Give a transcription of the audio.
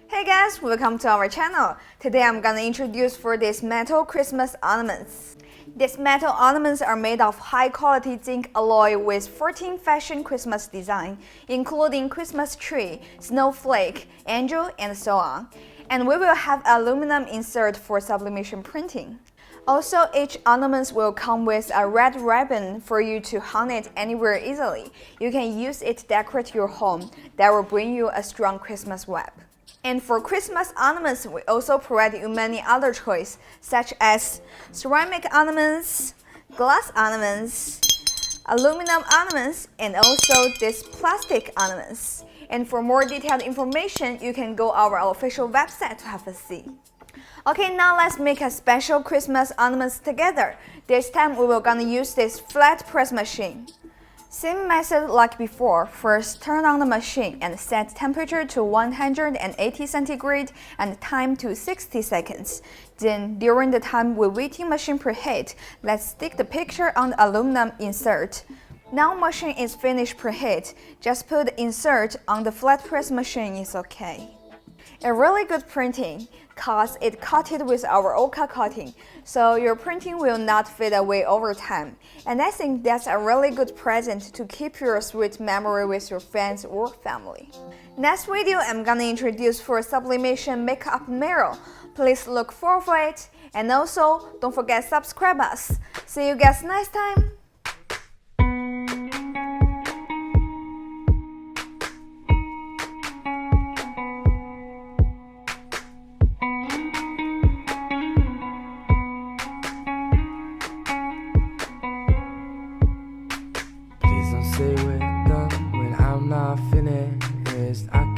Hey guys, welcome to our channel. Today I'm gonna introduce for these metal Christmas ornaments. These metal ornaments are made of high-quality zinc alloy with 14 fashion Christmas design, including Christmas tree, snowflake, angel, and so on. And we will have aluminum insert for sublimation printing. Also, each ornament will come with a red ribbon for you to hang it anywhere easily. You can use it to decorate your home. That will bring you a strong Christmas vibe. And for Christmas ornaments, we also provide you many other choices, such as ceramic ornaments, glass ornaments, aluminum ornaments, and also these plastic ornaments. And for more detailed information, you can go our official website to have a see. Okay, now let's make a special Christmas ornaments together. This time we will gonna use this flat press machine. Same method like before. First, turn on the machine and set temperature to 180 centigrade and time to 60 seconds. Then, during the time we're waiting machine preheat, let's stick the picture on the aluminum insert. Now machine is finished preheat. Just put the insert on the flat press machine is okay. A really good printing, cause it coated with our Oka coating, so your printing will not fade away over time. And I think that's a really good present to keep your sweet memory with your friends or family. Next video, I'm gonna introduce for sublimation makeup mirror. Please look forward for it, and also don't forget subscribe us. See you guys next time. Say we're done when I'm not finished. I